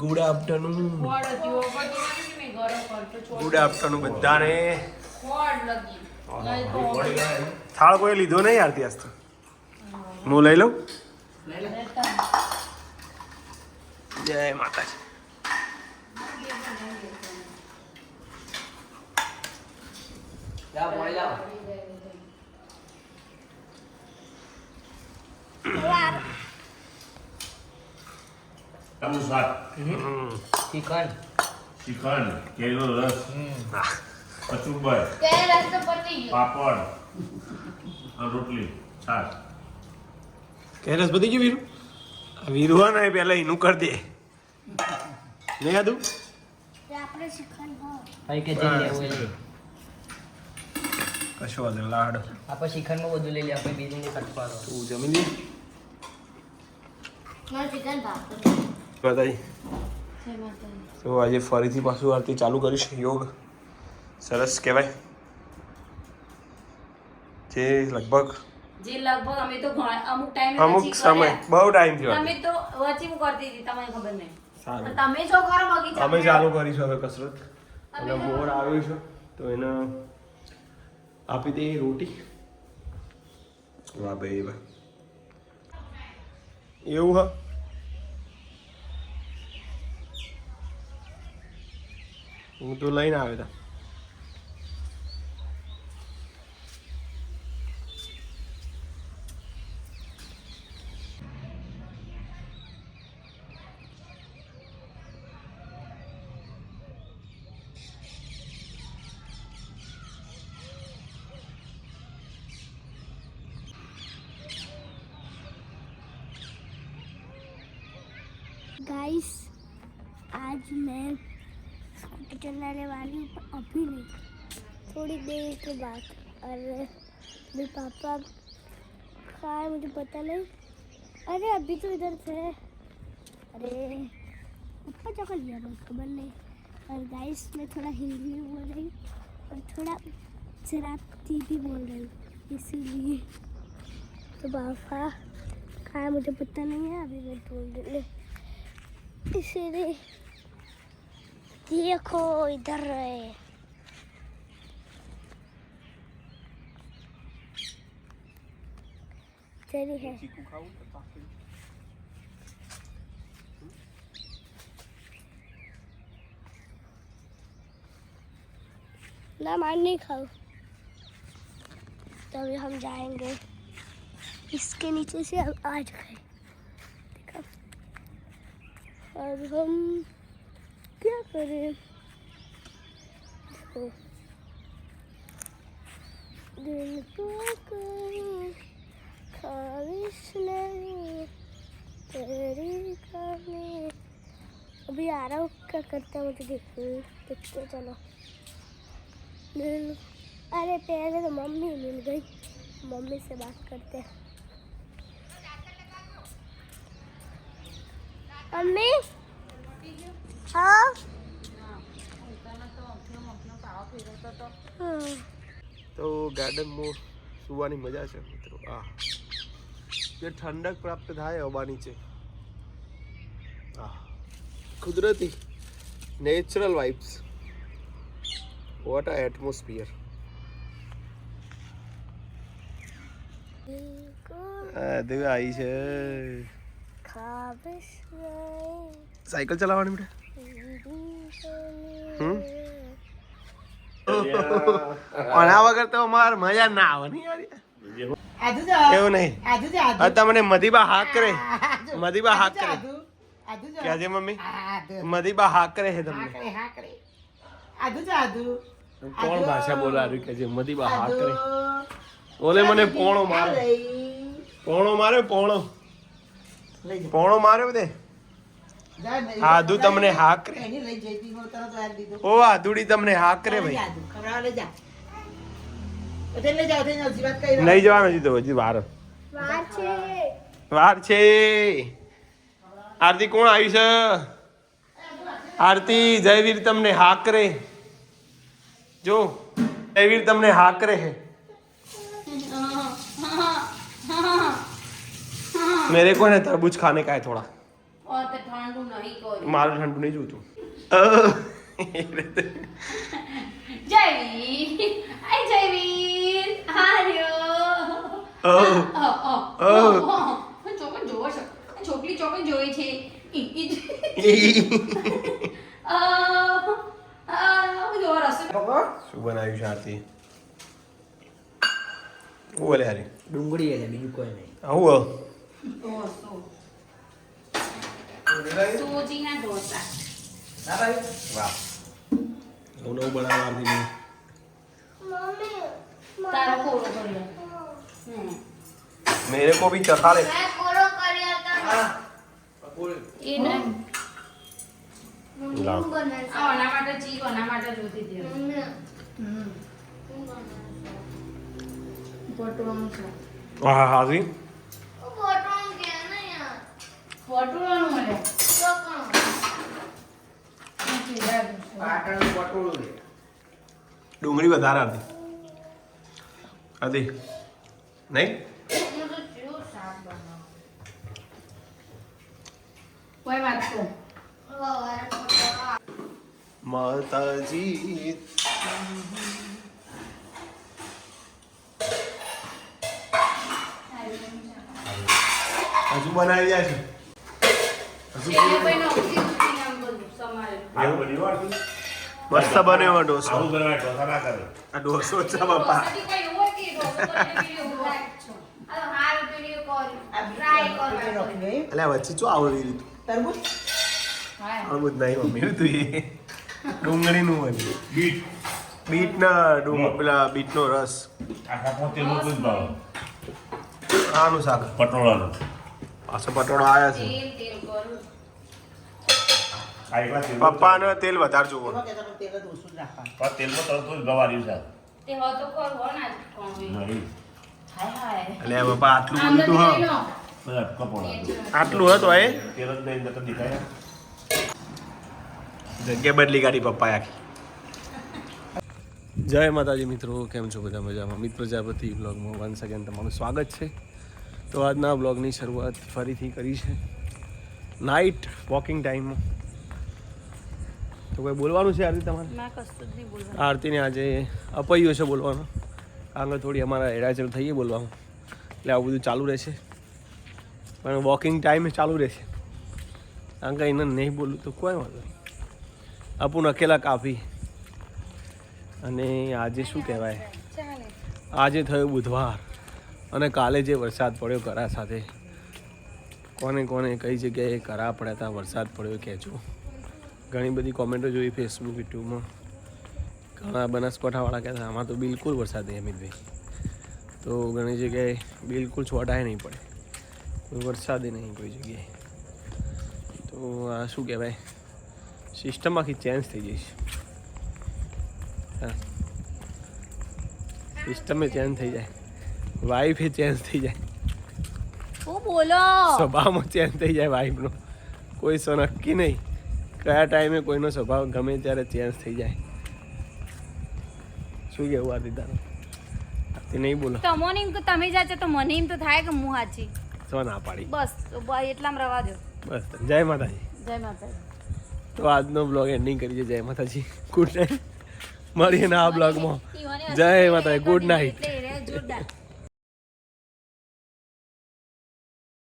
Good afternoon બધાને. થાળ કોઈ લીધો નહીં યાર ત્યાં તો હું લઈ લઉં. જય માતાજી. ચિકન કેરીનો રસ કચુંબર પાપડ રોટલી છાશ. કેરસ બધી ગયું વીરુ. વીરુ ને પેલા એનું કરી દે નહીં આદુ. કશો વાંધો લાડ આપણે શિખંડમાં બધું લઈ લે. આપણે બીજું ને કટવાનો તું જમી લે. માતાજી તો આજે ફરીથી પાછું આરતી ચાલુ કરીશ. યોગ સરસ કહેવાય. જે લગભગ અમે તો અમુક ટાઈમ અમુક સમય બહુ ટાઈમ થયો. તમે તો વચ્ચે હું કરતી હતી તમને ખબર નહીં. સારું તમે જો કરો બગીચા અમે ચાલુ કરીશું હવે કસરત. અને મોર આવ્યો છે તો એને આપી દઈએ રોટી. વાહ ભાઈ વાહ. એવું હા. હું તો લઈને આવ્યો હતા. गाइस आज मैं स्कूटी चलाने वाली हूँ अभी नहीं, थोड़ी देर के बाद. और मेरे पापा कहाँ है मुझे पता नहीं. अरे अभी तो इधर थे. अरे पापा क्या कर लिया मुझे खबर नहीं. और गाइस मैं थोड़ा हिंदी में बोल रही हूँ और थोड़ा शराबती भी बोल रही हूँ इसीलिए. तो पापा कहाँ है मुझे पता नहीं है. अभी मैं बोल रही इसीलिए देखो इधर है. चली है ना मान नहीं खाओ. तो अभी हम जाएंगे इसके नीचे से. अब आज गए अब हम क्या करें. दिल को कोई ख्वाहिश नहीं तेरी कमी. अभी आ रहा हूँ क्या करता है मुझे देखते चलो. दिल अरे पहले तो मम्मी मिल गई. मम्मी से बात करते हैं. मम्मी हाँ તો ગાર્ડનમાં સુવાની મજા છે મિત્રો. આ જે ઠંડક પ્રાપ્ત થાય હવા નીચે. આ કુદરતી natural vibes. What a atmosphere. આ આવી છે. સાયકલ ચલાવવાની બેટા. આના વગર તો માર મજા ના આવે ને યાર. એવું નહીં. તમને મધીબા હાક કરે. મધીબા હાક કરે. ક્યાં છે મમ્મી? મધીબા હાક કરે છે તમને. કોણ ભાષા બોલાવ્યું કે જે મધીબા હાક કરે? ઓલે મને પોણો મારે. પોણો મારે પોણો. પોણો માર્યો બધે. આદુ તમને હાક કરે. ઓ આદુડી તમને હાક કરે ભાઈ. નહીં જવાનું હજી તો હજી વાર છે. આરતી કોણ આવી છે? આરતી જયવીર તમને હાક કરે. જો જયવીર તમને હાક કરે છે. मेरे को ना तरबूज खाने का है थोड़ा. ઓ તે ઠંડુ નહીં કર્યું. મારે ઠંડુ નહીં જોતું. જયવીર આય જયવીર હાર્યો ચોકન જોવો છો છોકરી ચોકન જોઈ છે જો રસ શું બનાવ્યું છે આરતી? હું બોલે હારી ડુંગળી એટલે બીજું કોઈ નહીં. આવું સોજીના ઢોસા. ના ભાઈ વાહ નવું નવું બનાવવા આરતી मम्मी તારો કોરો કર્યો. मेरे को भी चखा ले. मैं कोरो કર્યા હતા હા એ ને લાવ. હું બનાવીશ આના માટે ચીક આના માટે જોતી હતી. મમ્મી હમ હું બનાવીશ પટવાનું છે. હા હાજી ઓ બોટમ કે ને યાર પટવાનું મળે. તો કોણ પાટણનું પટોળું લે. ડુંગળી વધારે આરતી આરતી નહીં હું તો કેવું શાક બનાવું કોઈ વાત તો વારે પકોડા માતાજી હજુ બનાવી રહ્યા છે હજુ એને કોઈ નોકરી નથી આમ બધું સમારે. આવું બની વાર તું? મસ્ત બન્યો ઢોસો. આવું બનાવે ઢોસા ના કરે. આ ઢોસો છે બાપા. ઢોસાથી કઈ એવું હોય કે ઢોસો કરીને વિડીયો ઉતારે જ છો. આ તો હાલ વિડીયો કોલ ટ્રાય કરો. એટલે વચ્ચે ચો આવી રીત તરબૂચ હા આવું જ નહીં મમ્મી તું એ ડુંગળીનું હોય બીટ બીટના પેલા બીટનો રસ આ શાકમાં તેલનું કોઈ જ ભાવે. આનું શાક પટોળાનું. પાછો પટોળો આવ્યા છે તેલ તેલ કરું. આ એકલા તેલ પપ્પાને તેલ વધારે જોવો એમાં કહેતા પણ તેલ જ ઓછું જ રાખવાનું. પણ તેલમાં તરત જ ગવાર્યું શાક. તે હો તો કરું હો ના કોણ નહીં. હાય હાય એટલે પપ્પા આટલું બધું અંદર તો હા લઈ લો. બધા કપોળા. આટલું હતું એ તેલ જ નહીં નકર દેખાય. જગ્યા બદલી કાઢી પપ્પાએ આખી. જય માતાજી મિત્રો, કેમ છો બધા? મજામાં. અમિત પ્રજાપતિ બ્લોગમાં વન્સ અગેન તમારું સ્વાગત છે. તો આજના બ્લોગની શરૂઆત ફરીથી કરી છે નાઇટ વોકિંગ ટાઈમમાં. તો કોઈ બોલવાનું છે આરતી તમારે? મેં કશું જ નહીં બોલવાનું. આરતીને આજે અપાયું છે બોલવાનું, કારણ કે થોડી અમારા હેરાચર થઈએ બોલવાનું, એટલે આવું બધું ચાલુ રહેશે. પણ વોકિંગ ટાઈમે ચાલુ રહેશે, કારણ કે એને નહીં બોલું તો કોઈ વાંધો નહીં. આપું અકેલા કાફી. અને આજે શું કહેવાય, ચાલે. આજે થયો બુધવાર અને કાલે જે વરસાદ પડ્યો કરા સાથે, કોને કોને કઈ જગ્યાએ કરા પડ્યા હતા, વરસાદ પડ્યો કહેજો. ઘણી બધી કોમેન્ટો જોઈ ફેસબુક યુટ્યુબમાં. ઘણા બનાસકાંઠાવાળા કહેતા આમાં તો બિલકુલ વરસાદ નહીં અમિતભાઈ. તો ઘણી જગ્યાએ બિલકુલ છોટાય નહીં પડે, કોઈ વરસાદ નહીં કોઈ જગ્યાએ. તો આ શું કહેવાય, સિસ્ટમ આખી ચેન્જ થઈ ગઈ છે. હા, સિસ્ટમે ચેન્જ થઈ જાય, વાઈફે ચેન્જ થઈ જાય, હું બોલો સ્વભાવમાં ચેન્જ થઈ જાય વાઈફનો. કોઈ સો નક્કી નહીં કયા ટાઈમે કોઈનો સ્વભાવ ગમે ત્યારે ચેન્જ થઈ જાય. શું કહેવું આ દીદાનું? આથી નહીં બોલો તમને એમ કે તમે જાચો તો મને એમ તો થાય કે હું સાચી. તો ના પાડી. બસ તો એટલામાં રવા દો. બસ જય માતાજી. જય માતાજી. તો આજનો બ્લોગ એન્ડિંગ કરી છે. જય માતાજી, ગુડ નાઇટ. મળીએ ને આ બ્લોગમાં. જય માતાજી, ગુડ નાઇટ. એટલે એ રહ્યા જોરદાર.